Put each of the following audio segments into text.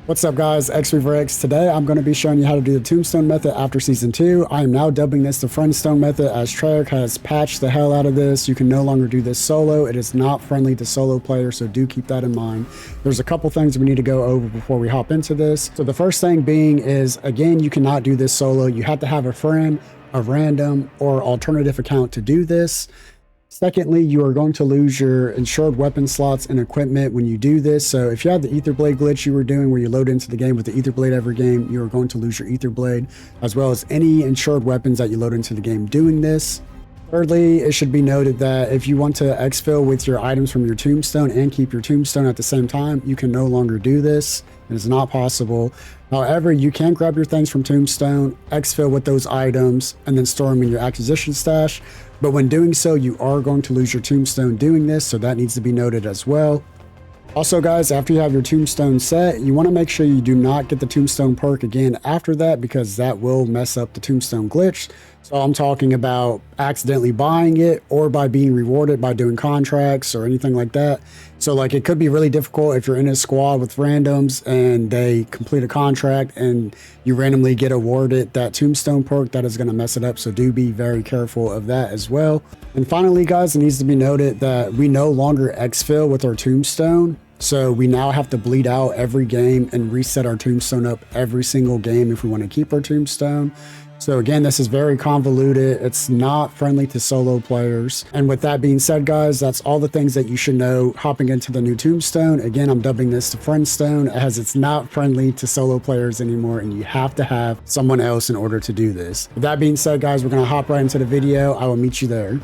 What's up guys, X. Today I'm going to be showing you how to do the Tombstone method after Season 2. I am now dubbing this the Friendstone method as Treyarch has patched the hell out of this. You can no longer do this solo. It is not friendly to solo players, so do keep that in mind. There's a couple things we need to go over before we hop into this. So the first thing being is, again, you cannot do this solo. You have to have a friend, a random, or alternative account to do this. Secondly, you are going to lose your insured weapon slots and equipment when you do this. So if you have the Ether Blade glitch you were doing where you load into the game with the Ether Blade every game, you are going to lose your Ether Blade, as well as any insured weapons that you load into the game doing this. Thirdly, it should be noted that if you want to exfil with your items from your Tombstone and keep your Tombstone at the same time, you can no longer do this. It is not possible. However, you can grab your things from Tombstone, exfil with those items, and then store them in your acquisition stash. But when doing so, you are going to lose your Tombstone doing this, so that needs to be noted as well. Also guys, after you have your Tombstone set, you want to make sure you do not get the Tombstone perk again after that, because that will mess up the Tombstone glitch. So I'm talking about accidentally buying it or by being rewarded by doing contracts or anything like that. So like it could be really difficult if you're in a squad with randoms and they complete a contract and you randomly get awarded that Tombstone perk. That is going to mess it up, so do be very careful of that as well. And finally guys, it needs to be noted that we no longer exfil with our Tombstone. So we now have to bleed out every game and reset our Tombstone up every single game if we want to keep our Tombstone. So again, this is very convoluted. It's not friendly to solo players. And with that being said, guys, that's all the things that you should know hopping into the new Tombstone. Again, I'm dubbing this the Friendstone as it's not friendly to solo players anymore, and you have to have someone else in order to do this. With that being said, guys, we're going to hop right into the video. I will meet you there.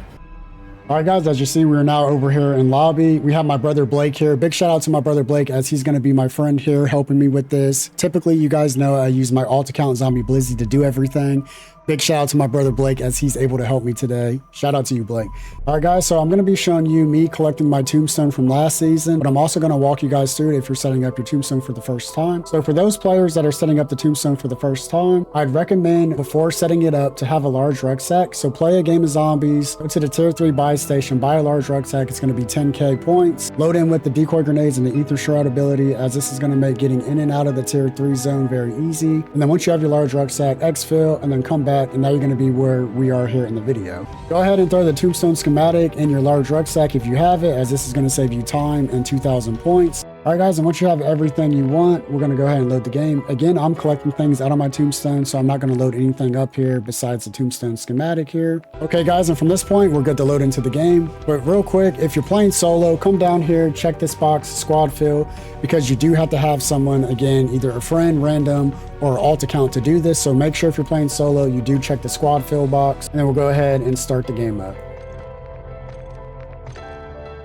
All right, guys, as you see, we are now over here in lobby. We have my brother Blake here. Big shout out to my brother Blake, as he's going to be my friend here helping me with this. Typically, you guys know I use my alt account Zombie Blizzy to do everything. Big shout out to my brother Blake, as he's able to help me today. Shout out to you, Blake. All right, guys, so I'm going to be showing you me collecting my Tombstone from last season, but I'm also going to walk you guys through it if you're setting up your Tombstone for the first time. So for those players that are setting up the Tombstone for the first time, I'd recommend before setting it up to have a large rucksack. So play a game of zombies, go to the tier 3 buy station, buy a large rucksack. It's going to be 10k points. Load in with the decoy grenades and the ether shroud ability, as this is going to make getting in and out of the tier 3 zone very easy. And then once you have your large rucksack, exfil and then come back, and now you're going to be where we are here in the video. Go ahead and throw the Tombstone schematic in your large rucksack if you have it, as this is going to save you time and 2,000 points. All right, guys, and once you have everything you want, we're going to go ahead and load the game. Again, I'm collecting things out of my Tombstone, so I'm not going to load anything up here besides the Tombstone schematic here. Okay, guys, and from this point, we're good to load into the game. But real quick, if you're playing solo, come down here, check this box, squad fill, because you do have to have someone, again, either a friend, random, or alt account to do this. So make sure if you're playing solo, you do check the squad fill box, and then we'll go ahead and start the game up.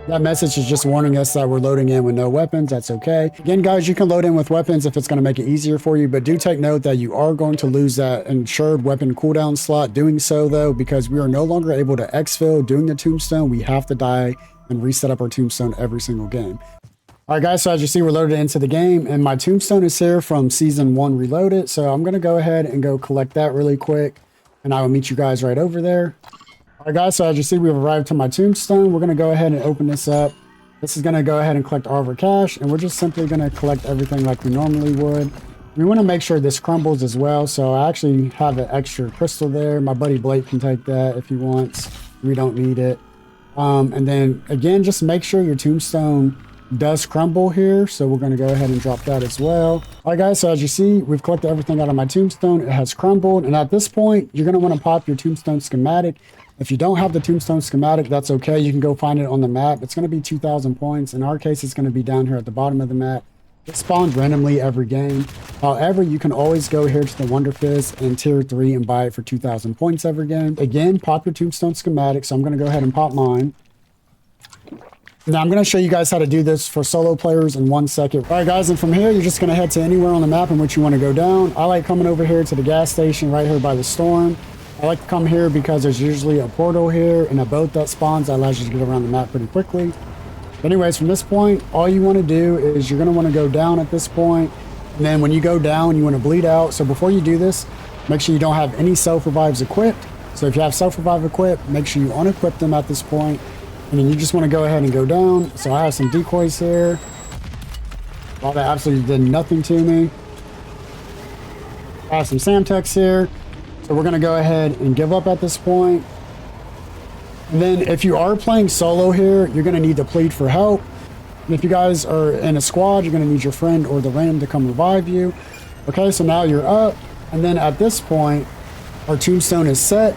That message is just warning us that we're loading in with no weapons. That's okay. Again, guys, you can load in with weapons if it's going to make it easier for you, but do take note that you are going to lose that insured weapon cooldown slot doing so, though, because we are no longer able to exfil doing the Tombstone. We have to die and reset up our Tombstone every single game. All right, guys, so as you see, we're loaded into the game, and my Tombstone is here from Season 1 Reloaded. So I'm going to go ahead and go collect that really quick, and I will meet you guys right over there. All right, guys, so as you see, we've arrived to my Tombstone. We're going to go ahead and open this up. This is going to go ahead and collect all of our cash, and we're just simply going to collect everything like we normally would. We want to make sure this crumbles as well, so I actually have an extra crystal there. My buddy Blake can take that if he wants. We don't need it. And then, again, just make sure your Tombstone does crumble here, so we're going to go ahead and drop that as well. All right, guys, so as you see, we've collected everything out of my Tombstone. It has crumbled, and at this point, you're going to want to pop your Tombstone schematic. If you don't have the Tombstone schematic, that's okay. You can go find it on the map. It's going to be 2,000 points. In our case, it's going to be down here at the bottom of the map. It spawns randomly every game. However, you can always go here to the Wonder Fizz in tier 3 and buy it for 2,000 points every game. Again, pop your Tombstone schematic. So I'm going to go ahead and pop mine. Now I'm going to show you guys how to do this for solo players in 1 second. All right, guys, and from here, you're just going to head to anywhere on the map in which you want to go down. I like coming over here to the gas station right here by the storm. I like to come here because there's usually a portal here and a boat that spawns that allows you to get around the map pretty quickly. But anyways, from this point, all you want to do is you're going to want to go down at this point. And then when you go down, you want to bleed out. So before you do this, make sure you don't have any self-revives equipped. So if you have self-revive equipped, make sure you unequip them at this point. And then you just want to go ahead and go down. So I have some decoys here. Well, that absolutely did nothing to me. I have some Samtex here. So we're going to go ahead and give up at this point. And then if you are playing solo here, you're going to need to plead for help. And if you guys are in a squad, you're going to need your friend or the random to come revive you. Okay, so now you're up. And then at this point, our tombstone is set.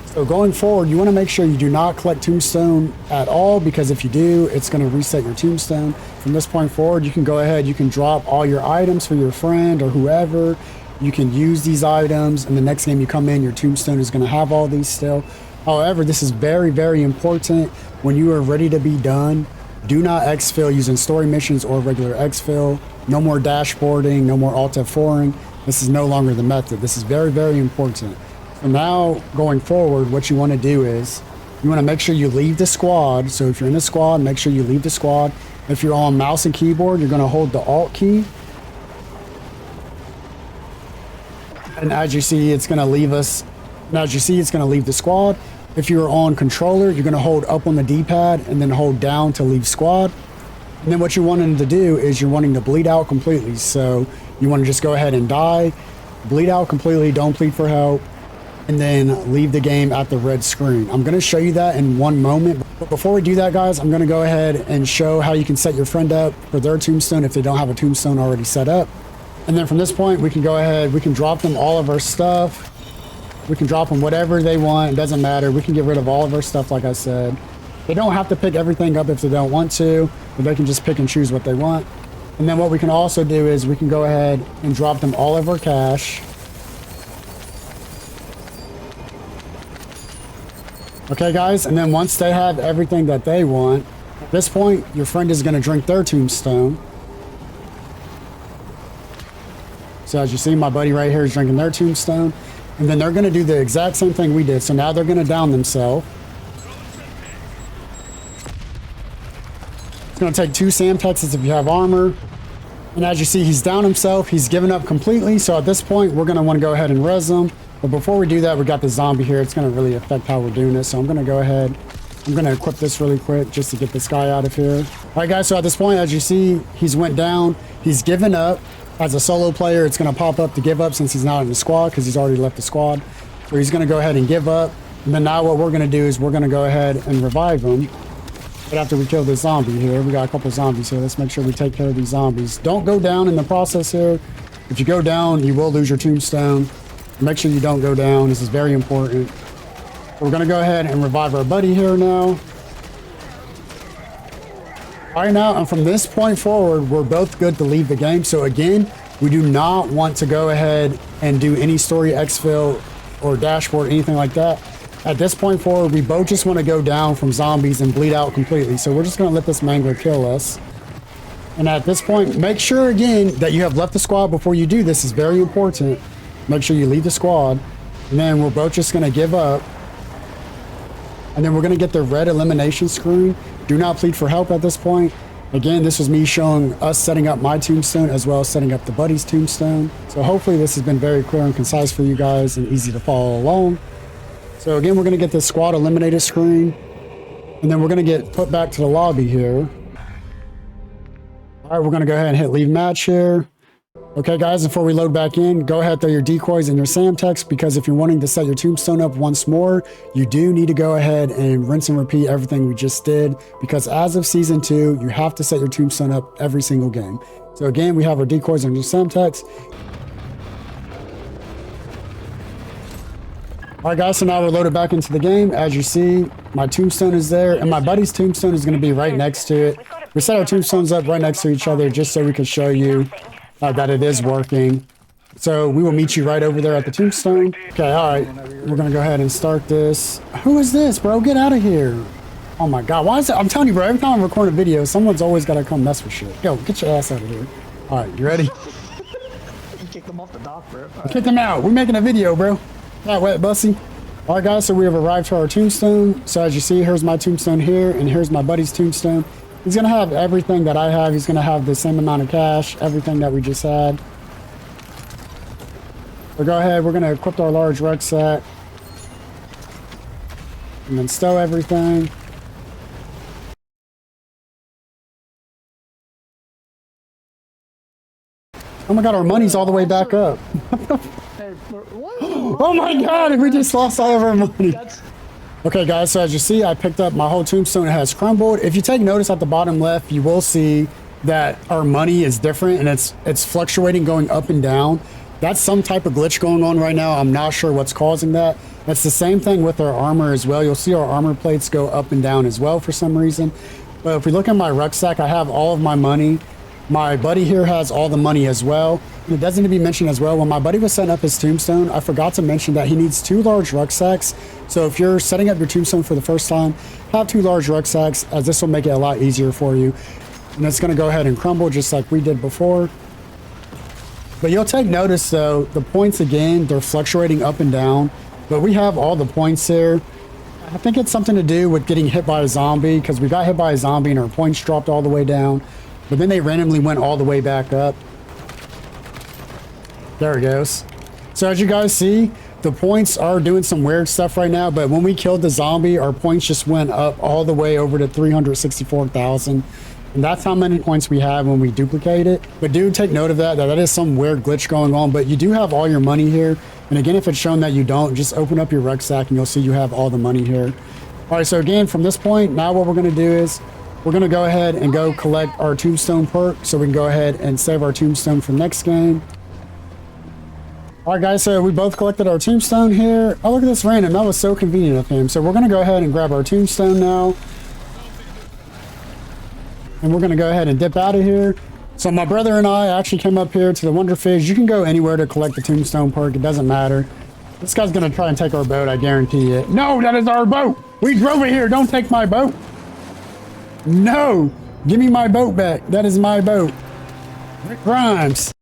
So going forward, you want to make sure you do not collect tombstone at all, because if you do, it's going to reset your tombstone. From this point forward, you can go ahead, you can drop all your items for your friend or whoever. You can use these items, and the next game you come in, your tombstone is going to have all these still. However, this is very, very important. When you are ready to be done, do not exfil using story missions or regular exfil. No more dashboarding, no more Alt F4ing. This is no longer the method. This is very, very important. So now, going forward, what you want to do is, you want to make sure you leave the squad. So if you're in a squad, make sure you leave the squad. If you're on mouse and keyboard, you're going to hold the Alt key. And as you see, it's going to leave us. And as you see, it's going to leave the squad. If you're on controller, you're going to hold up on the D-pad and then hold down to leave squad. And then what you're wanting to do is you're wanting to bleed out completely. So you want to just go ahead and die, bleed out completely, don't plead for help, and then leave the game at the red screen. I'm going to show you that in one moment. But before we do that, guys, I'm going to go ahead and show how you can set your friend up for their tombstone if they don't have a tombstone already set up. And then from this point, we can go ahead, we can drop them all of our stuff. We can drop them whatever they want. It doesn't matter. We can get rid of all of our stuff, like I said. They don't have to pick everything up if they don't want to, but they can just pick and choose what they want. And then what we can also do is we can go ahead and drop them all of our cash. Okay, guys, and then once they have everything that they want, at this point, your friend is going to drink their tombstone. So as you see, my buddy right here is drinking their tombstone. And then they're going to do the exact same thing we did. So now they're going to down themselves. It's going to take 2 Samtexes if you have armor. And as you see, he's down himself. He's given up completely. So at this point, we're going to want to go ahead and res him. But before we do that, we got the zombie here. It's going to really affect how we're doing this. So I'm going to go ahead. I'm going to equip this really quick just to get this guy out of here. All right, guys. So at this point, as you see, he's went down. He's given up. As a solo player, it's going to pop up to give up since he's not in the squad because he's already left the squad. So he's going to go ahead and give up. And then now what we're going to do is we're going to go ahead and revive him. But after we kill this zombie here, we got a couple zombies here. Let's make sure we take care of these zombies. Don't go down in the process here. If you go down, you will lose your tombstone. Make sure you don't go down. This is very important. We're going to go ahead and revive our buddy here now. All right, now, and from this point forward, we're both good to leave the game. So again, we do not want to go ahead and do any story exfil or dashboard, anything like that. At this point forward, we both just want to go down from zombies and bleed out completely. So we're just going to let this mangler kill us. And at this point, make sure again that you have left the squad before you do this. Is very important. Make sure you leave the squad. And then we're both just going to give up. And then we're going to get the red elimination screen. Do not plead for help at this point. Again, this was me showing us setting up my tombstone as well as setting up the buddy's tombstone. So hopefully this has been very clear and concise for you guys and easy to follow along. So again, we're going to get this squad eliminated screen. And then we're going to get put back to the lobby here. All right, we're going to go ahead and hit leave match here. Okay, guys, before we load back in, go ahead, throw your decoys and your Samtex, because if you're wanting to set your tombstone up once more, you do need to go ahead and rinse and repeat everything we just did, because as of Season 2, you have to set your tombstone up every single game. So again, we have our decoys and your Samtex. All right, guys, so now we're loaded back into the game. As you see, my tombstone is there, and my buddy's tombstone is going to be right next to it. We set our tombstones up right next to each other just so we can show you that it is working. So we will meet you right over there at the tombstone. Okay, all right. We're going to go ahead and start this. Who is this, bro? Get out of here. Oh, my God. Why is it? I'm telling you, bro, every time I record a video, someone's always got to come mess with shit. Yo, get your ass out of here. All right, you ready? You kicked them off the dock, bro. Kick them out. We're making a video, bro. That wet, bussy. All right, guys, so we have arrived to our tombstone. So as you see, here's my tombstone here, and here's my buddy's tombstone. He's going to have everything that I have. He's going to have the same amount of cash, everything that we just had. So go ahead. We're going to equip our large rucksack. And then stow everything. Oh my god, our money's all the way back up. Hey, what? Oh my god, we just lost all of our money. That's... Okay guys, so as you see, I picked up my whole tombstone. It has crumbled. If you take notice at the bottom left, you will see that our money is different and it's fluctuating, going up and down. That's some type of glitch going on right now. I'm not sure what's causing that. That's the same thing with our armor as well. You'll see our armor plates go up and down as well for some reason. But if we look at my rucksack, I have all of my money. My buddy here has all the money as well. And it does need to be mentioned as well, when my buddy was setting up his tombstone, I forgot to mention that he needs 2 large rucksacks. So if you're setting up your tombstone for the first time, have 2 large rucksacks, as this will make it a lot easier for you. And it's going to go ahead and crumble just like we did before. But you'll take notice though, the points again, they're fluctuating up and down. But we have all the points here. I think it's something to do with getting hit by a zombie, because we got hit by a zombie and our points dropped all the way down. But then they randomly went all the way back up. There it goes. So as you guys see, the points are doing some weird stuff right now, but when we killed the zombie, our points just went up all the way over to 364,000. And that's how many points we have when we duplicate it. But do take note of that is some weird glitch going on, but you do have all your money here. And again, if it's shown that you don't, just open up your rucksack and you'll see you have all the money here. All right, so again, from this point, now what we're gonna do is we're gonna go ahead and go collect our tombstone perk so we can go ahead and save our tombstone for next game. All right, guys, so we both collected our tombstone here. Oh, look at this random. That was so convenient of him. So we're going to go ahead and grab our tombstone now. And we're going to go ahead and dip out of here. So my brother and I actually came up here to the Wonder Fish. You can go anywhere to collect the tombstone perk. It doesn't matter. This guy's going to try and take our boat. I guarantee it. No, that is our boat. We drove it here. Don't take my boat. No. Give me my boat back. That is my boat. Rick Grimes.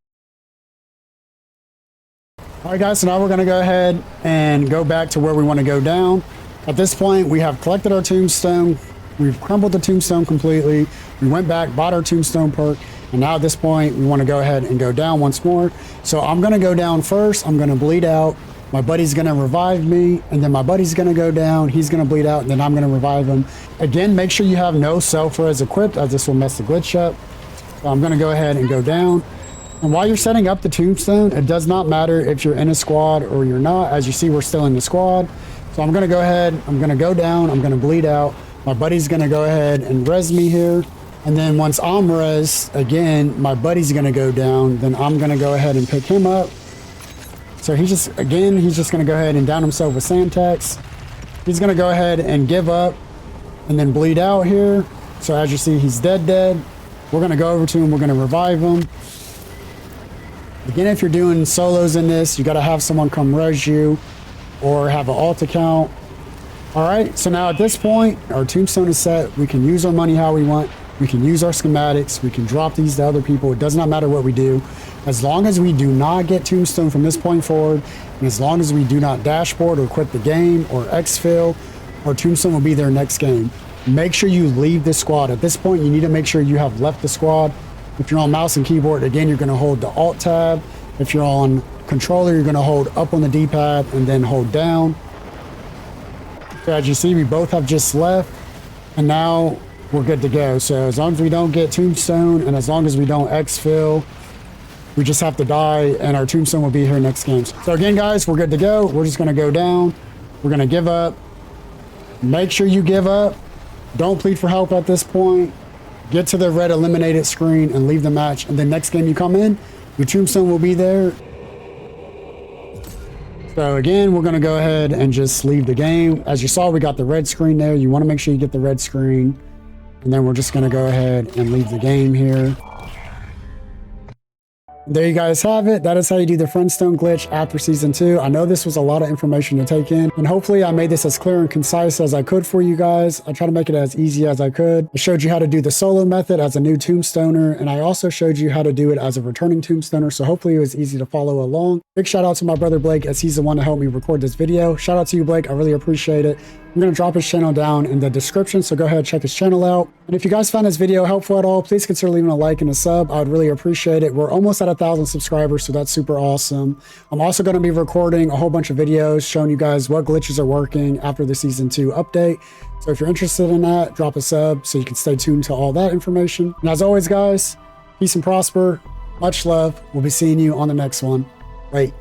All right, guys, so now we're going to go ahead and go back to where we want to go down. At this point, we have collected our tombstone. We've crumbled the tombstone completely. We went back, bought our tombstone perk, and now at this point, we want to go ahead and go down once more. So I'm going to go down first. I'm going to bleed out. My buddy's going to revive me, and then my buddy's going to go down. He's going to bleed out, and then I'm going to revive him. Again, make sure you have no self-res equipped, as this will mess the glitch up. So I'm going to go ahead and go down. And while you're setting up the tombstone, it does not matter if you're in a squad or you're not. As you see, we're still in the squad. So I'm going to go ahead, I'm going to go down, I'm going to bleed out. My buddy's going to go ahead and res me here. And then once I'm res, again, my buddy's going to go down. Then I'm going to go ahead and pick him up. So he's just going to go ahead and down himself with Santax. He's going to go ahead and give up and then bleed out here. So as you see, he's dead. We're going to go over to him. We're going to revive him. Again, if you're doing solos in this, you got to have someone come res you or have an alt account. All right, so now at this point, our tombstone is set. We can use our money how we want. We can use our schematics. We can drop these to other people. It does not matter what we do. As long as we do not get tombstone from this point forward, and as long as we do not dashboard or quit the game or exfil, our tombstone will be there next game. Make sure you leave the squad. At this point, you need to make sure you have left the squad. If you're on mouse and keyboard, again, you're going to hold the Alt tab. If you're on controller, you're going to hold up on the D-pad and then hold down. So as you see, we both have just left, and now we're good to go. So as long as we don't get tombstone and as long as we don't exfil, we just have to die and our tombstone will be here next game. So again, guys, we're good to go. We're just going to go down. We're going to give up. Make sure you give up. Don't plead for help at this point. Get to the red eliminated screen and leave the match. And then next game you come in, your tombstone will be there. So again, we're going to go ahead and just leave the game. As you saw, we got the red screen there. You want to make sure you get the red screen. And then we're just going to go ahead and leave the game here. There you guys have it. That is how you do the Friendstone glitch after Season 2. I know this was a lot of information to take in, and hopefully I made this as clear and concise as I could for you guys. I tried to make it as easy as I could. I showed you how to do the solo method as a new Tombstoner, and I also showed you how to do it as a returning Tombstoner, so hopefully it was easy to follow along. Big shout out to my brother Blake, as he's the one to help me record this video. Shout out to you, Blake. I really appreciate it. I'm going to drop his channel down in the description, so go ahead and check his channel out. And if you guys found this video helpful at all, please consider leaving a like and a sub. I would really appreciate it. We're almost at 1,000 subscribers, so that's super awesome. I'm also going to be recording a whole bunch of videos showing you guys what glitches are working after the Season 2 update. So if you're interested in that, drop a sub so you can stay tuned to all that information. And as always, guys, peace and prosper. Much love. We'll be seeing you on the next one. Bye.